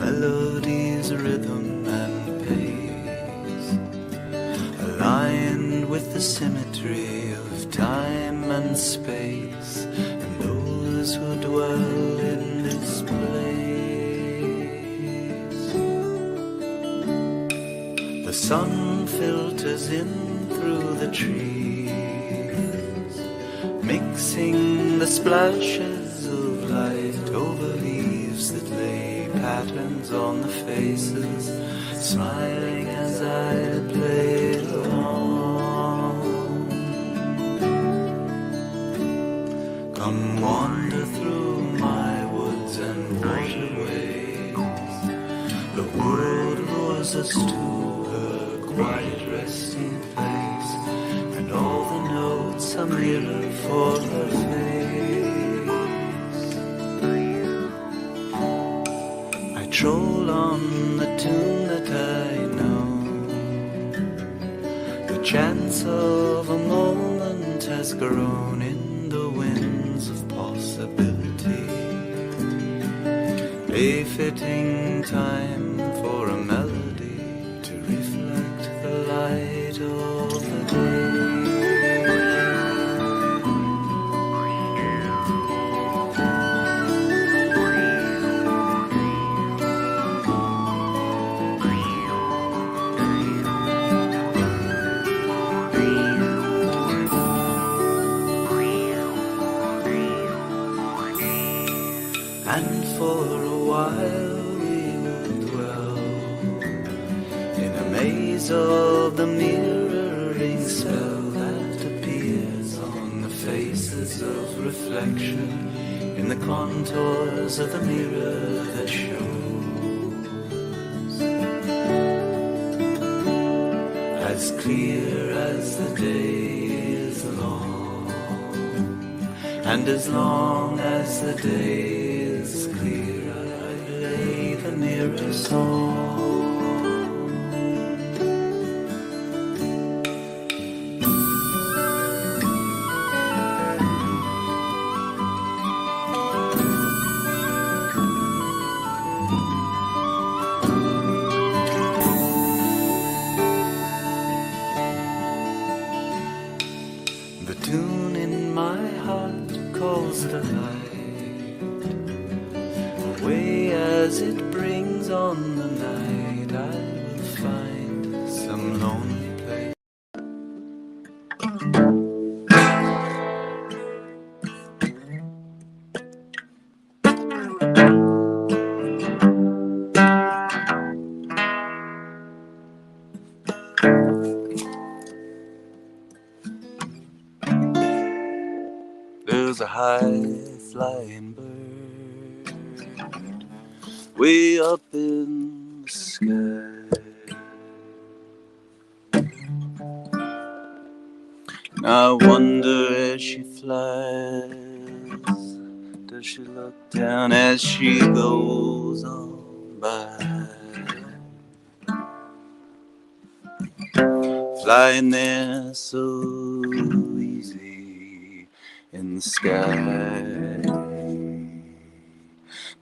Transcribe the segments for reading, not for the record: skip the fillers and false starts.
melody's rhythm and pace, aligned with the symmetry of time and space, and those who dwell in this place. The sun filters in through the trees, mixing the splashes of light over leaves that lay patterns on the faces, smiling as I play along. Come wander through my woods and waterways. The world lures us to her quiet resting place, and all the notes a mirror for her face. I troll on the tune that I know. The chance of a moment has grown in the winds of possibility, a fitting time for a melody to reflect the light of the day. And for a while we will dwell in a maze of the mirroring spell that appears on the faces of reflection, in the contours of the mirror that shows, as clear as the day is long, and as long as the day is clear, I play the mirror song. The tune in my heart calls the light, away as it brings on the night. I will find some lonely place. There's a high-flying bird way up in the sky, and I wonder as she flies, does she look down as she goes on by, flying there so easy in the sky.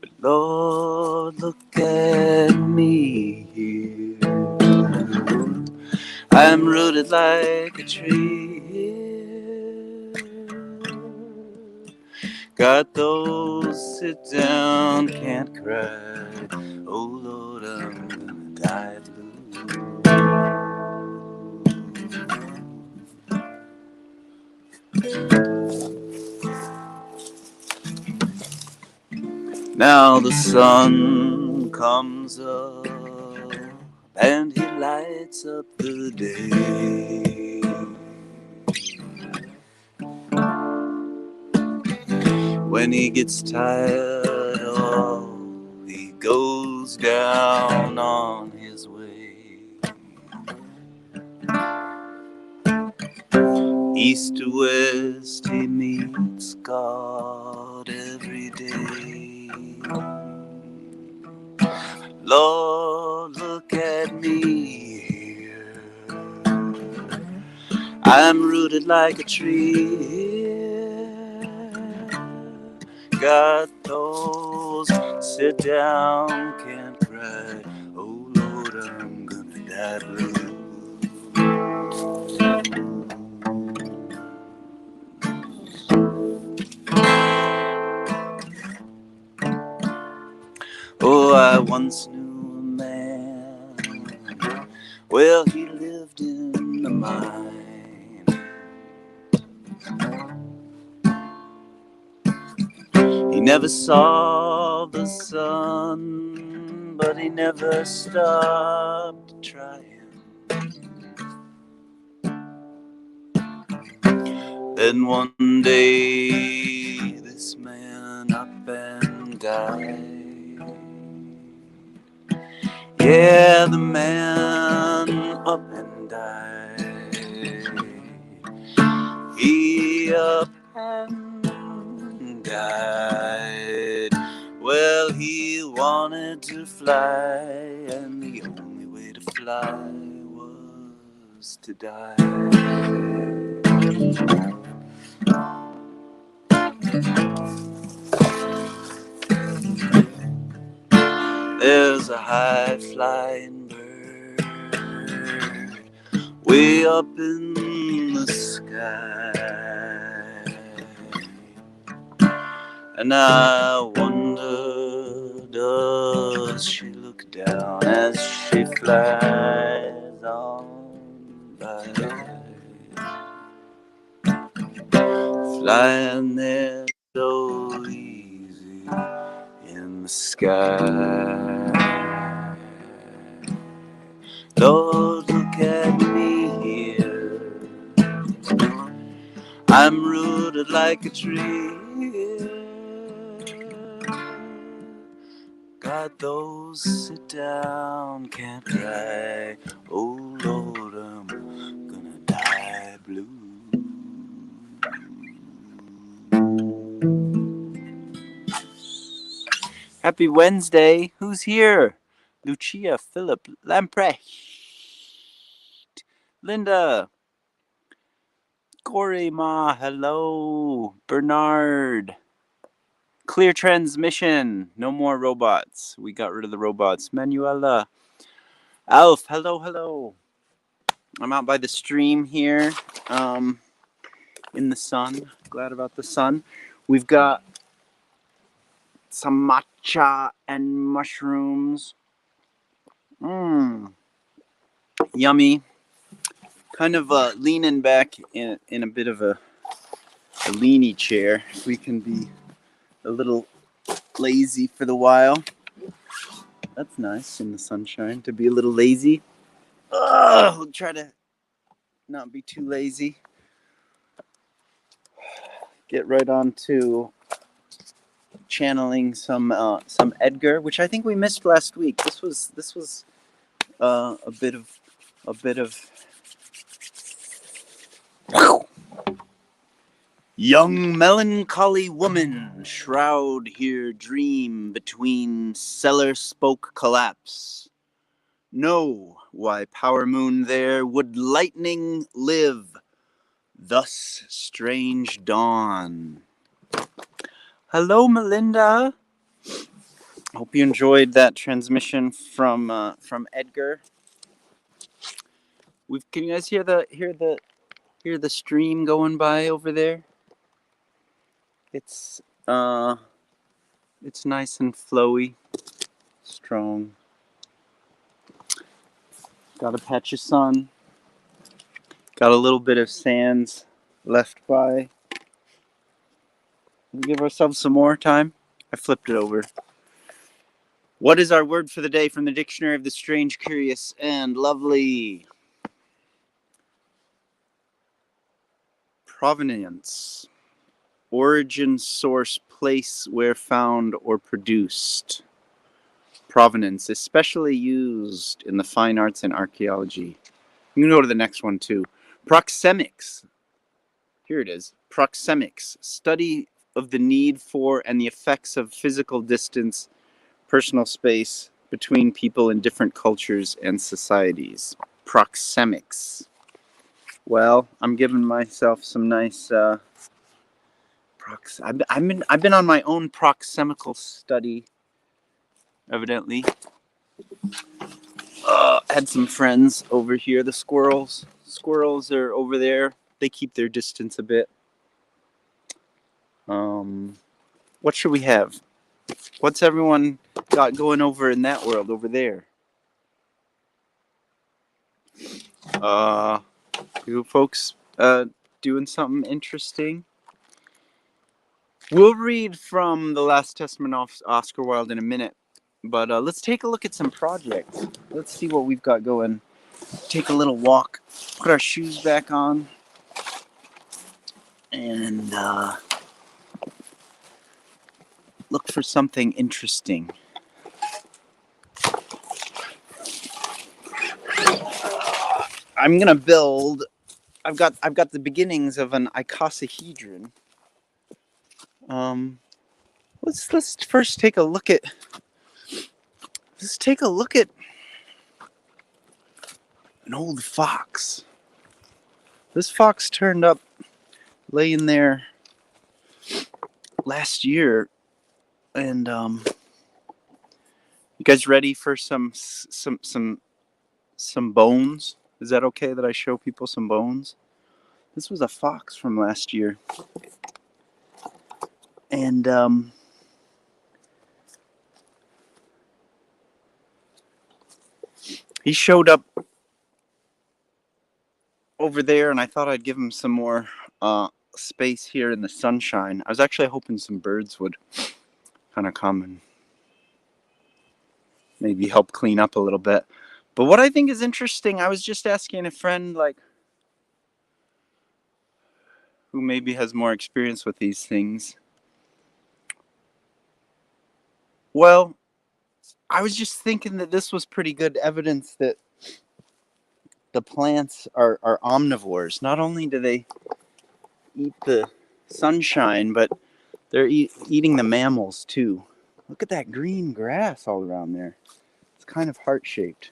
But Lord, look at me here. I'm rooted like a tree here. Got those sit down, can't cry. Oh Lord, I'm gonna die blue. Now the sun comes up and he lights up the day. When he gets tired, oh, he goes down on his way. East to west, he meets God every day. Lord, look at me here. I'm rooted like a tree here. Got those sit down, can't cry. sky blue. Oh, I once knew a man. Well, he lived in a mine. He never saw the sun, but he never stopped trying. Then one day, this man up and died. Yeah, the man up and died. He up and died. Well, he wanted to fly, and the only way to fly was to die. There's a high-flying bird way up in the sky, and I wonder, does she look down as she flies on by? Flying there so easy in the sky. Lord, look at me here. I'm rooted like a tree. God, those sit down can't cry. Oh Lord, I'm gonna die blue. Happy Wednesday. Who's here? Lucia, Philip, Lamprecht, Linda, Corey Ma, hello, Bernard. Clear transmission. No more robots. We got rid of the robots. Manuela. Alf, hello, hello. I'm out by the stream here, in the sun. Glad about the sun. We've got some matcha and mushrooms. Yummy. Kind of leaning back in a bit of a leany chair. We can be a little lazy for the while. That's nice in the sunshine to be a little lazy. We'll try to not be too lazy. Get right on to channeling some Edgar, which I think we missed last week. This was a bit of young melancholy woman, shroud here dream between cellar spoke collapse. Know why power moon there would lightning live, thus strange dawn. Hello, Melinda. Hope you enjoyed that transmission from Edgar. Can you guys hear the stream going by over there? It's nice and flowy, strong. Got a patch of sun. Got a little bit of sands left by. We'll give ourselves some more time. I flipped it over. What is our word for the day from the Dictionary of the Strange, Curious, and Lovely? Provenance. Origin, source, place where found or produced. Provenance, especially used in the fine arts and archaeology. I'm going to go to the next one too. Proxemics. Here it is. Proxemics. Study of the need for and the effects of physical distance, personal space between people in different cultures and societies. Proxemics. Well, I'm giving myself some nice I've been on my own proxemical study, evidently. had some friends over here. The squirrels are over there. They keep their distance a bit. What should we have? What's everyone got going over in that world over there? You folks doing something interesting? We'll read from The Last Testament of Oscar Wilde in a minute, but let's take a look at some projects. Let's see what we've got going. Take a little walk, put our shoes back on, and look for something interesting. I'm gonna build. I've got the beginnings of an icosahedron. Let's first take a look at. Let's take a look at an old fox. This fox turned up laying there last year, and you guys ready for some bones? Is that okay that I show people some bones? This was a fox from last year, and he showed up over there, and I thought I'd give him some more space here in the sunshine. I was actually hoping some birds would kind of come and maybe help clean up a little bit. But what I think is interesting, I was just asking a friend, like, who maybe has more experience with these things. Well, I was just thinking that this was pretty good evidence that the plants are omnivores. Not only do they eat the sunshine, but they're eating the mammals too. Look at that green grass all around there. It's kind of heart-shaped.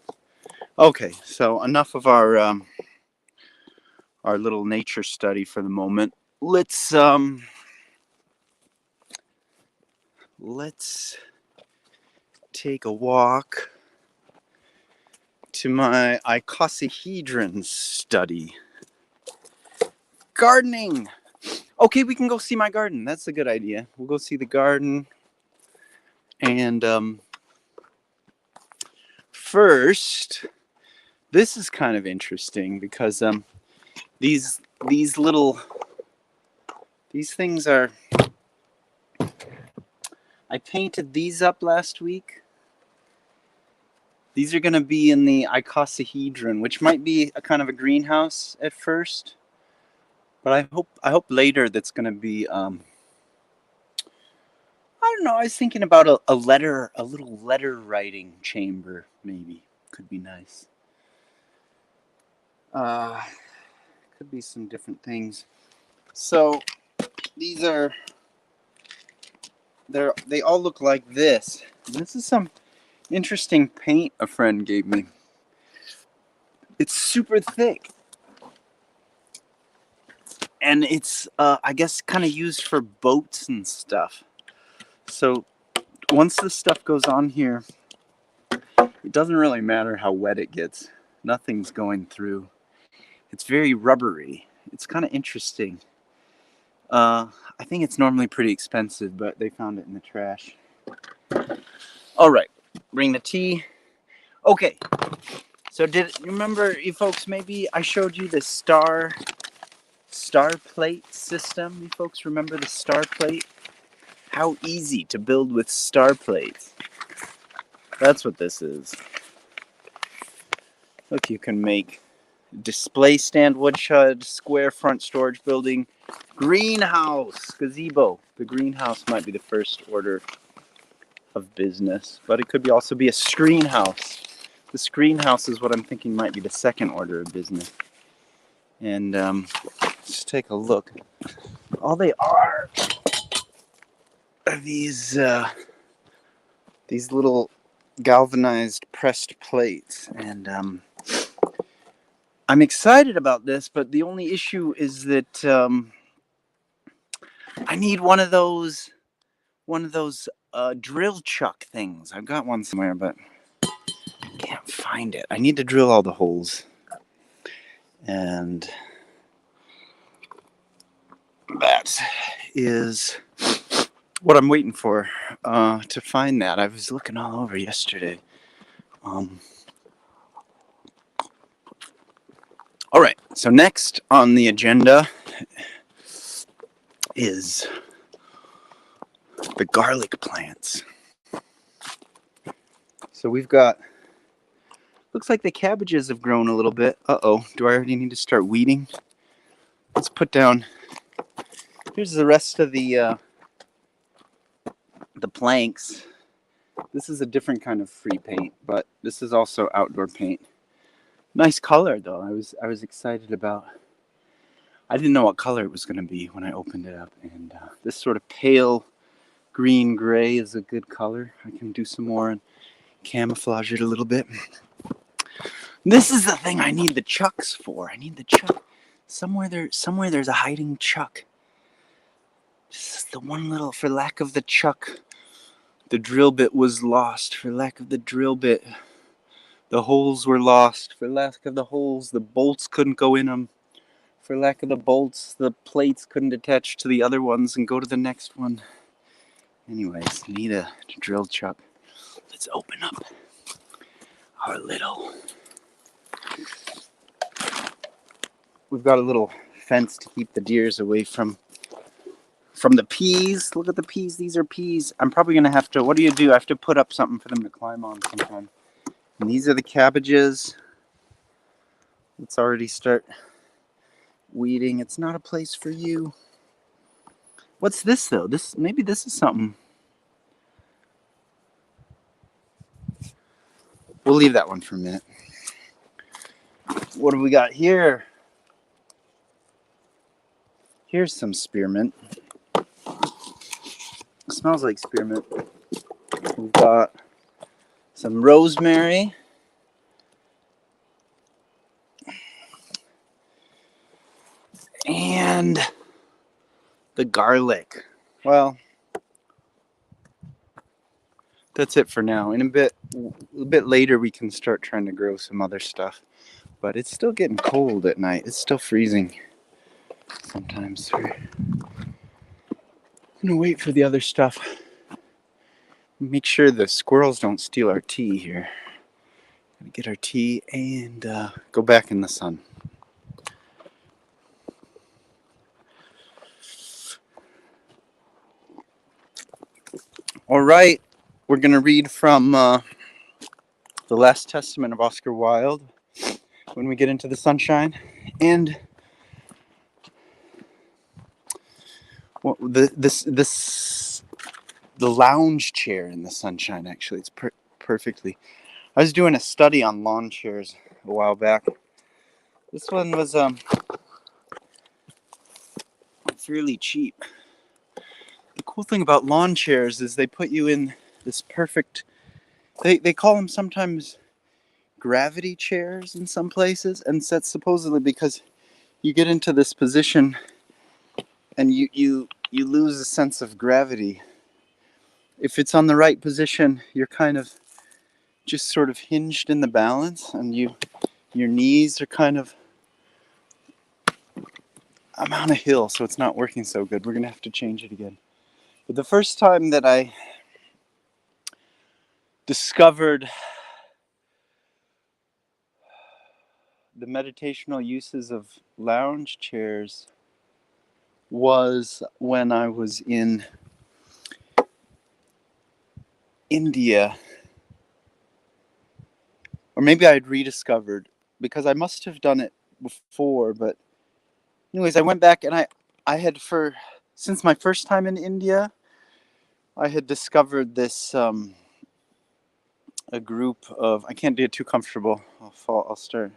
Okay, so enough of our little nature study for the moment. Let's take a walk to my icosahedron study. Gardening. Okay, we can go see my garden. That's a good idea. We'll go see the garden. And first, this is kind of interesting because these things are. I painted these up last week. These are going to be in the icosahedron, which might be a kind of a greenhouse at first, but I hope later that's going to be. I don't know. I was thinking about a little letter writing chamber. Maybe could be nice. Could be some different things. So these are. They all look like this. This is some interesting paint a friend gave me. It's super thick, and it's I guess kind of used for boats and stuff. So once this stuff goes on here, it doesn't really matter how wet it gets. Nothing's going through. It's very rubbery. It's kind of interesting. I think it's normally pretty expensive, but they found it in the trash. All right, bring the tea. Okay, so did you remember, you folks, maybe I showed you the star plate system? You folks remember the star plate? How easy to build with star plates. That's what this is. Look, you can make display stand woodshed, square front storage building, greenhouse, gazebo. The greenhouse might be the first order of business, but it could also be a screen house. The screen house is what I'm thinking might be the second order of business. And let's take a look. All they are these little galvanized pressed plates, and I'm excited about this, but the only issue is that I need one of those drill chuck things. I've got one somewhere, but can't find it. I need to drill all the holes. And that is what I'm waiting for, to find that. I was looking all over yesterday. All right, so next on the agenda is the garlic plants. So we've got, looks like the cabbages have grown a little bit. Uh-oh, do I already need to start weeding? Let's put down, here's the rest of the planks. This is a different kind of free paint, but this is also outdoor paint. Nice color though. I was excited about. I didn't know what color it was going to be when I opened it up, and this sort of pale green gray is a good color. I can do some more and camouflage it a little bit. This is the thing I need the chucks for. I need the chuck. Somewhere there's a hiding chuck. This is the one little, for lack of the chuck, the drill bit was lost. For lack of the drill bit, the holes were lost. For lack of the holes, the bolts couldn't go in them. For lack of the bolts, the plates couldn't attach to the other ones and go to the next one. Anyways, need a drill chuck. Let's open up our little... We've got a little fence to keep the deers away from the peas. Look at the peas. These are peas. I'm probably going to have to... What do? I have to put up something for them to climb on sometime. And these are the cabbages. Let's already start weeding. It's not a place for you. What's this though? Maybe this is something. We'll leave that one for a minute. What do we got here? Here's some spearmint. It smells like spearmint. We've got some rosemary. And the garlic. Well, that's it for now. In a bit later, we can start trying to grow some other stuff. But it's still getting cold at night. It's still freezing sometimes. We're gonna wait for the other stuff. Make sure the squirrels don't steal our tea here. Gonna get our tea and go back in the sun. All right, we're going to read from the Last Testament of Oscar Wilde when we get into the sunshine. And the lounge chair in the sunshine, actually, it's perfectly. I was doing a study on lawn chairs a while back. This one was fairly cheap. The cool thing about lawn chairs is they put you in this perfect... They call them sometimes gravity chairs in some places, and that's supposedly because you get into this position and you lose a sense of gravity. If it's on the right position, you're kind of just sort of hinged in the balance, and your knees are kind of... I'm on a hill, so it's not working so good. We're gonna have to change it again. But the first time that I discovered the meditational uses of lounge chairs was when I was in India. Or maybe I had rediscovered, because I must have done it before, but anyways, I went back and I had, since my first time in India, I had discovered this, a group of... I can't get too comfortable. I'll start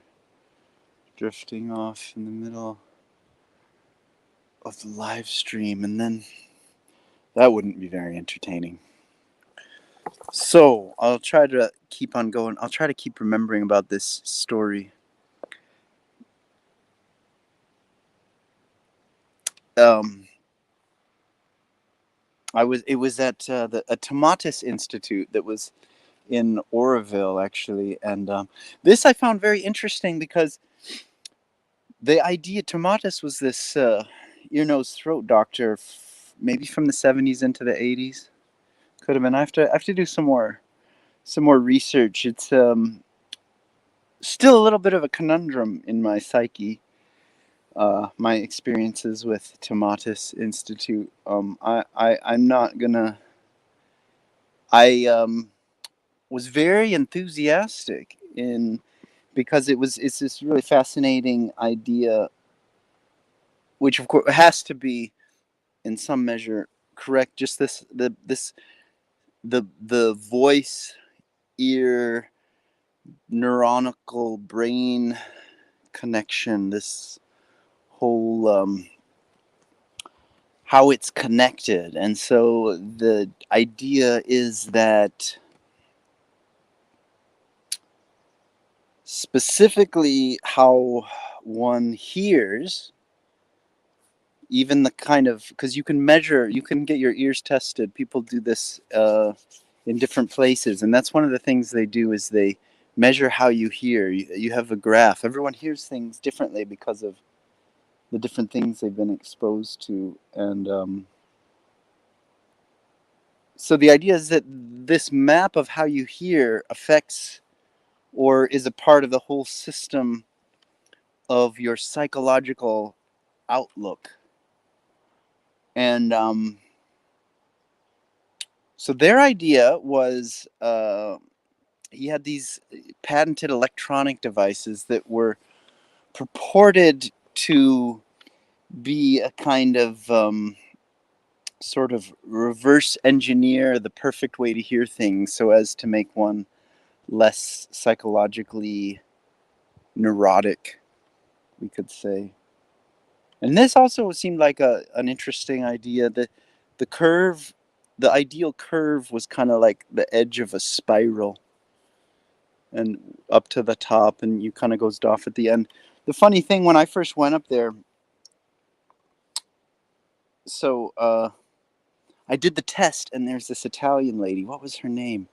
drifting off in the middle of the live stream, and then that wouldn't be very entertaining. So I'll try to keep on going. I'll try to keep remembering about this story. It was at a Tomatis Institute that was in Oroville, actually. And this I found very interesting because the idea, Tomatis was this ear, nose, throat doctor, maybe from the 70s into the 80s. Could have been. I have to do some more research. It's still a little bit of a conundrum in my psyche. My experiences with Tomatis Institute. I'm not gonna. I was very enthusiastic in because it's this really fascinating idea, which of course has to be in some measure correct. Just the voice ear neuronical brain connection. This whole how it's connected, and so the idea is that specifically how one hears, even the kind of, because you can measure, you can get your ears tested. People do this in different places, and that's one of the things they do is they measure how you hear. You have a graph. Everyone hears things differently because of the different things they've been exposed to, and so the idea is that this map of how you hear affects or is a part of the whole system of your psychological outlook. And so their idea was he had these patented electronic devices that were purported to be a kind of sort of reverse engineer the perfect way to hear things so as to make one less psychologically neurotic, we could say. And this also seemed like an interesting idea. That the curve, the ideal curve, was kind of like the edge of a spiral, and up to the top, and you kind of goes off at the end. The funny thing, when I first went up there, so I did the test, and there's this Italian lady. What was her name?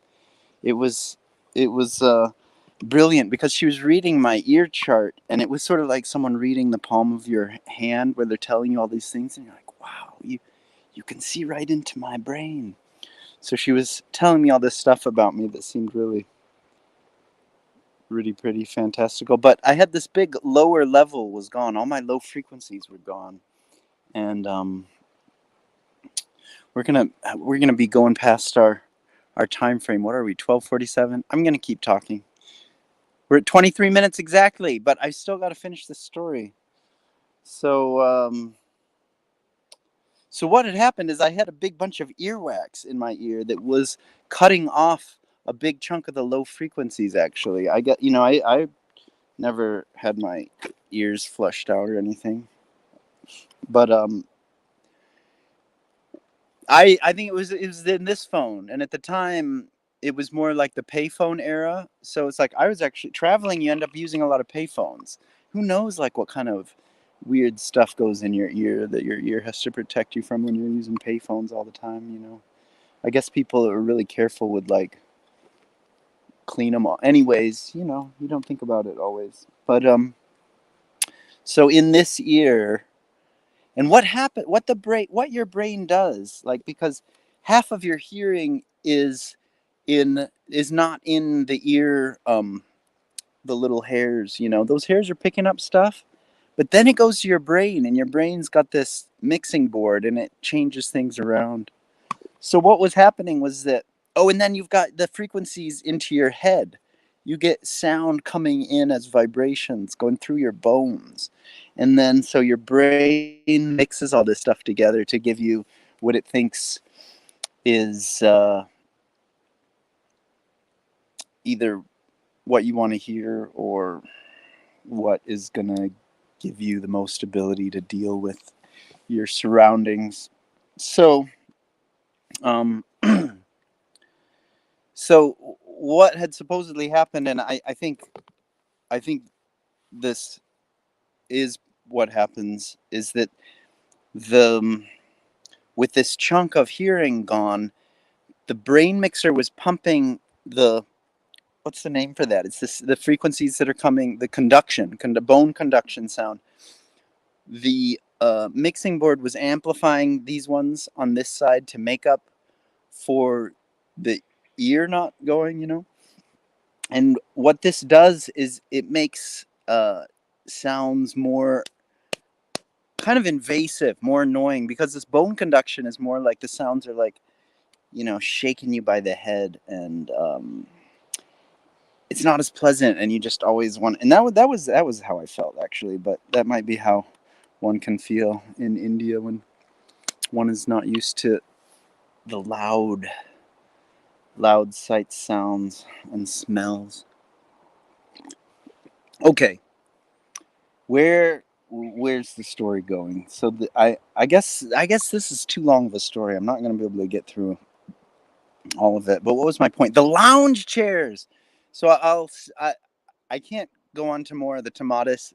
It was it was brilliant because she was reading my ear chart, and it was sort of like someone reading the palm of your hand, where they're telling you all these things, and you're like, wow, you can see right into my brain. So she was telling me all this stuff about me that seemed really, really pretty fantastical. But I had this big lower level was gone. All my low frequencies were gone, and we're gonna be going past our time frame. What are we? 12:47. I'm gonna keep talking. We're at 23 minutes exactly, but I still got to finish this story. So so what had happened is I had a big bunch of earwax in my ear that was cutting off a big chunk of the low frequencies. Actually, I got, I never had my ears flushed out or anything, but I think it was in this phone, and at the time it was more like the payphone era. So it's like I was actually traveling. You end up using a lot of payphones. Who knows, like what kind of weird stuff goes in your ear that your ear has to protect you from when you're using payphones all the time. I guess people are really careful with like clean them all. Anyways, you don't think about it always. But so in this ear, and what happened? What your brain does, like because half of your hearing is not in the ear, the little hairs. Those hairs are picking up stuff, but then it goes to your brain, and your brain's got this mixing board, and it changes things around. So what was happening was that, and then you've got the frequencies into your head. You get sound coming in as vibrations going through your bones. And then so your brain mixes all this stuff together to give you what it thinks is either what you want to hear or what is going to give you the most ability to deal with your surroundings. So, um, so what had supposedly happened, and I think this is what happens, is that the with this chunk of hearing gone, the brain mixer was pumping the what's the name for that? It's the frequencies that are coming, the conduction, bone conduction sound. The mixing board was amplifying these ones on this side to make up for the ear not going, And what this does is it makes sounds more kind of invasive, more annoying, because this bone conduction is more like the sounds are like, shaking you by the head, and it's not as pleasant, and you just always want. And that was how I felt, actually. But that might be how one can feel in India when one is not used to the loud sights, sounds, and smells. Okay, where's the story going? So I guess this is too long of a story. I'm not going to be able to get through all of it. But what was my point? The lounge chairs. So I can't go on to more of the tomatis.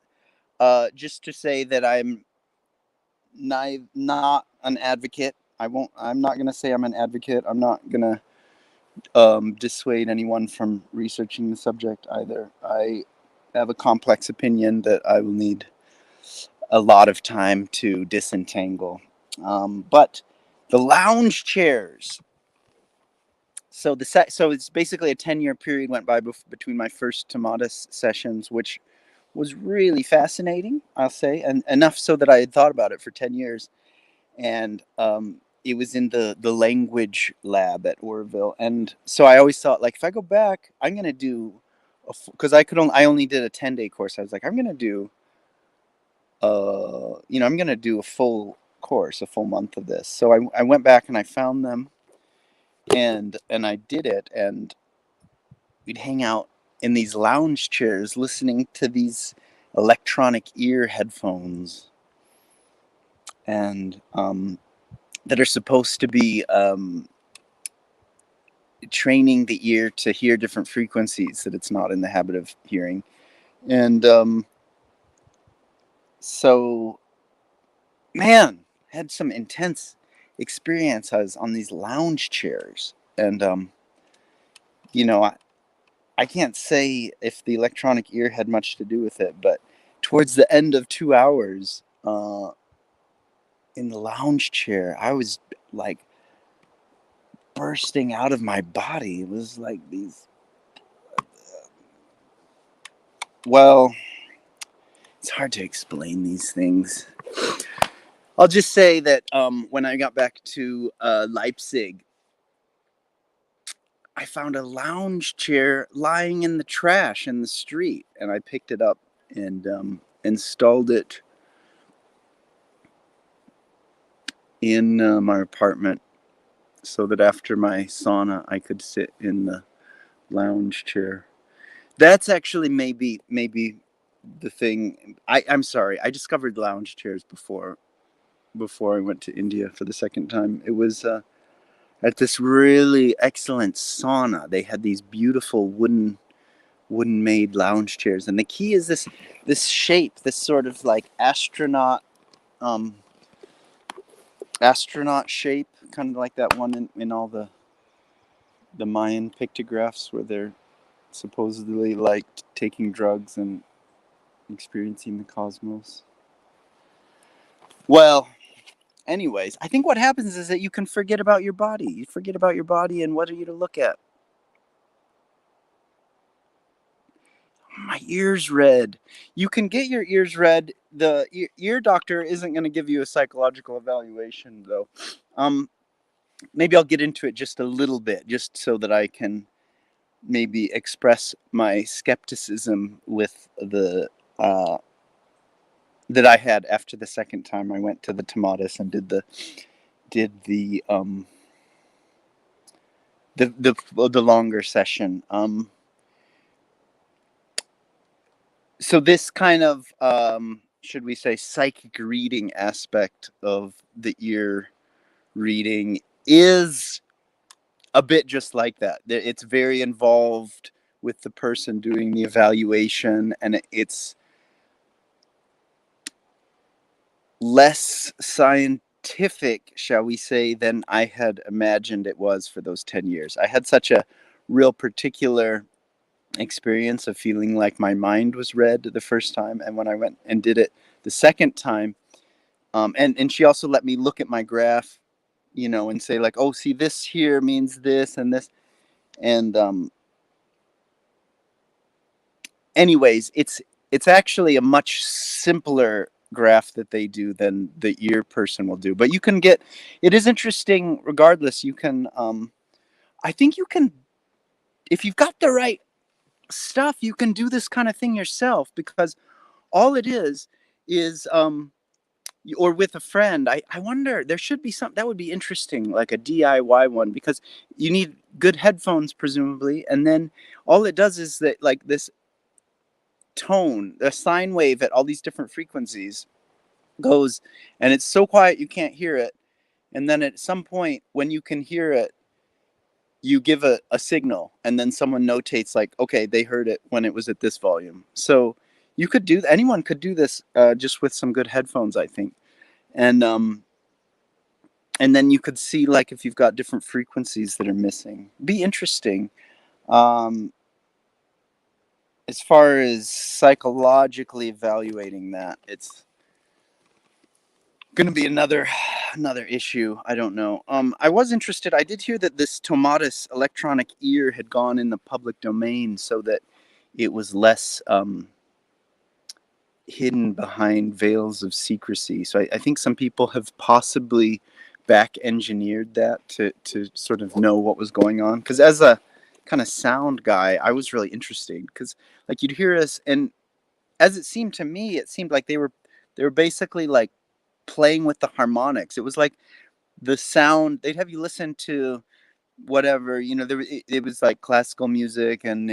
Just to say that I'm not an advocate. I'm not going to say I'm an advocate. I'm not going to dissuade anyone from researching the subject either. I have a complex opinion that I will need a lot of time to disentangle. But the lounge chairs. So it's basically a 10-year period went by between my first Tomatis sessions, which was really fascinating, I'll say, and enough so that I had thought about it for 10 years. And it was in the language lab at Orville. And so I always thought, like, if I go back, I'm going to do, because I only did a 10-day course. I was like, I'm going to do, I'm going to do a full course, a full month of this. So I went back and I found them, and I did it, and we'd hang out in these lounge chairs listening to these electronic ear headphones, and that are supposed to be training the ear to hear different frequencies that it's not in the habit of hearing. And so, man, had some intense experience. I was on these lounge chairs, and you know, I, I can't say if the electronic ear had much to do with it, but towards the end of 2 hours, in the lounge chair, I was like bursting out of my body. It was like these. Well, it's hard to explain these things. I'll just say that when I got back to Leipzig, I found a lounge chair lying in the trash in the street, and I picked it up and installed it in my apartment, so that after my sauna, I could sit in the lounge chair. That's actually maybe the thing. I'm sorry. I discovered lounge chairs before I went to India for the second time. It was at this really excellent sauna. They had these beautiful wooden made lounge chairs, and the key is this shape, this sort of like um astronaut shape, kind of like that one in all the Mayan pictographs where they're supposedly like taking drugs and experiencing the cosmos. Well, anyways, I think what happens is that you can forget about your body. You forget about your body and what are you to look at. My ears red. You can get your ears red. The ear doctor isn't going to give you a psychological evaluation, though. Maybe I'll get into it just a little bit, just so that I can maybe express my skepticism with the that I had after the second time I went to the Tomatis and did the longer session. So this kind of should we say psychic reading aspect of the ear reading is a bit just like that. It's very involved with the person doing the evaluation, and it's less scientific, shall we say, than I had imagined it was for those 10 years. I had such a real particular experience of feeling like my mind was read the first time, and when I went and did it the second time, and she also let me look at my graph, and say like, oh, see, this here means this and this, and anyways, it's actually a much simpler graph that they do than the ear person will do. But you can get it is interesting regardless. You can I think you can, if you've got the right stuff, you can do this kind of thing yourself, because all it is or with a friend. I wonder, there should be something that would be interesting, like a DIY one, because you need good headphones presumably, and then all it does is that, like, this tone, a sine wave at all these different frequencies goes, and it's so quiet you can't hear it. And then at some point, when you can hear it, you give a signal, and then someone notates, like, okay, they heard it when it was at this volume. So you could do, anyone could do this just with some good headphones, I think. And then you could see, like, if you've got different frequencies that are missing. Be interesting. Um, as far as psychologically evaluating that, it's going to be another issue. I don't know. I was interested. I did hear that this Tomatis electronic ear had gone in the public domain so that it was less hidden behind veils of secrecy. So I think some people have possibly back engineered that to sort of know what was going on. Because as a kind of sound guy, I was really interested, because, like, you'd hear us, and as it seemed to me, it seemed like they were basically like playing with the harmonics. It was like the sound, they'd have you listen to whatever, it was like classical music, and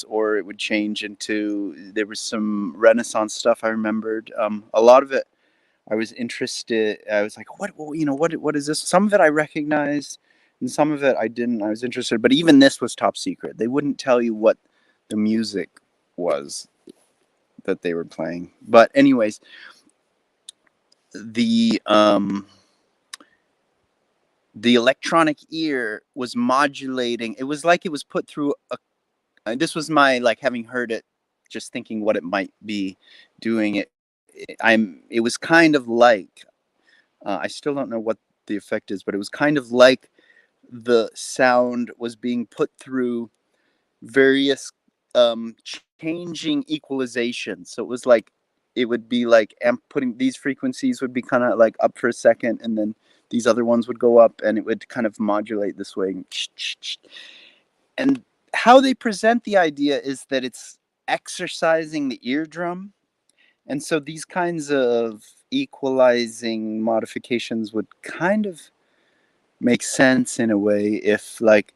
or it would change into, there was some Renaissance stuff. I remembered a lot of it. I was interested. I was like, what is this? Some of it I recognized, and some of it I didn't. I was interested, but even this was top secret. They wouldn't tell you what the music was that they were playing. But anyways, the the electronic ear was modulating. It was like it was put through this was my, like, having heard it, just thinking what it might be doing. It was kind of like, I still don't know what the effect is, but it was kind of like the sound was being put through various changing equalizations. So it was like, it would be like putting these frequencies would be kind of like up for a second, and then these other ones would go up, and it would kind of modulate this way. And how they present the idea is that it's exercising the eardrum. And so these kinds of equalizing modifications would kind of make sense in a way, if, like,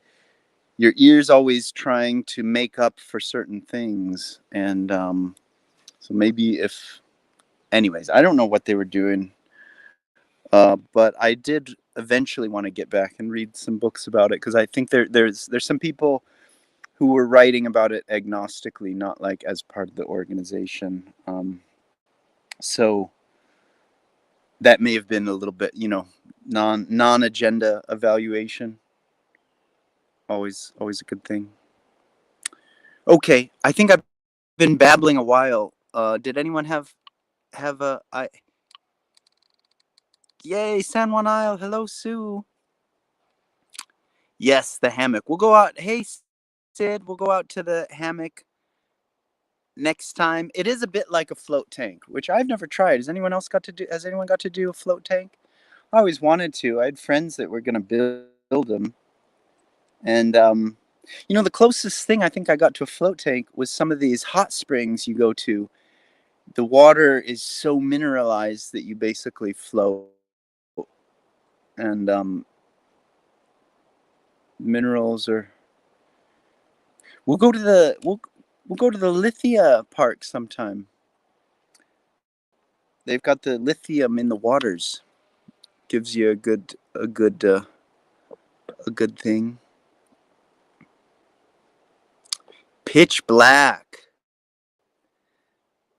your ear's always trying to make up for certain things. And so maybe if, anyways, I don't know what they were doing, but I did eventually want to get back and read some books about it, because I think there's some people who were writing about it agnostically, not like as part of the organization. So that may have been a little bit, non agenda evaluation. Always a good thing. Okay, I think I've been babbling a while. Did anyone have a I? Yay, San Juan Isle. Hello, Sue. Yes, the hammock. We'll go out. Hey, Sid, we'll go out to the hammock next time. It is a bit like a float tank, which I've never tried. Has anyone got to do a float tank? I always wanted to. I had friends that were going to build them. And, the closest thing I think I got to a float tank was some of these hot springs you go to. The water is so mineralized that you basically float. And minerals are. We'll go to the Lithia Park sometime. They've got the lithium in the waters. Gives you a good thing. Pitch black.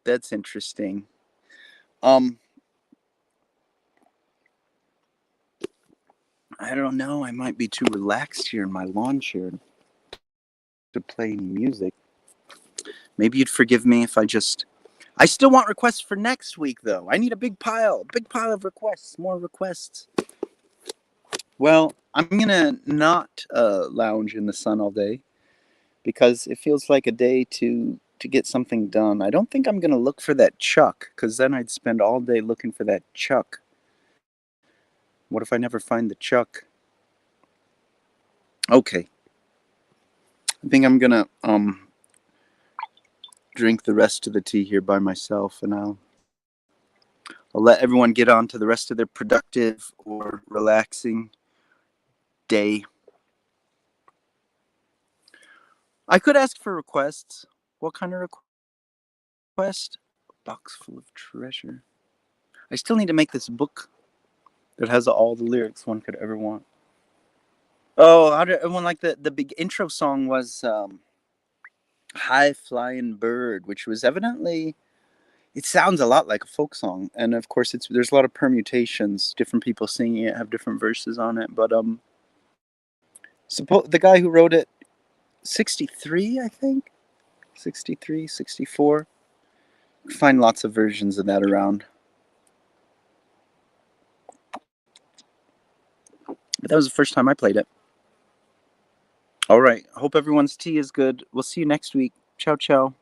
That's interesting. Um, I don't know. I might be too relaxed here in my lawn chair to play any music. Maybe you'd forgive me if I still want requests for next week, though. I need a big pile of requests, more requests. Well, I'm gonna not lounge in the sun all day because it feels like a day to get something done. I don't think I'm gonna look for that chuck, because then I'd spend all day looking for that chuck. What if I never find the chuck? Okay. I think I'm gonna drink the rest of the tea here by myself, and I'll let everyone get on to the rest of their productive or relaxing day. I could ask for requests. What kind of request? A box full of treasure. I still need to make this book that has all the lyrics one could ever want. Oh, one like the big intro song was "High Flying Bird," which was evidently, it sounds a lot like a folk song, and of course there's a lot of permutations. Different people singing it have different verses on it, but suppose the guy who wrote it, 63, I think, 63, 64. Find lots of versions of that around. But that was the first time I played it. All right. Hope everyone's tea is good. We'll see you next week. Ciao, ciao.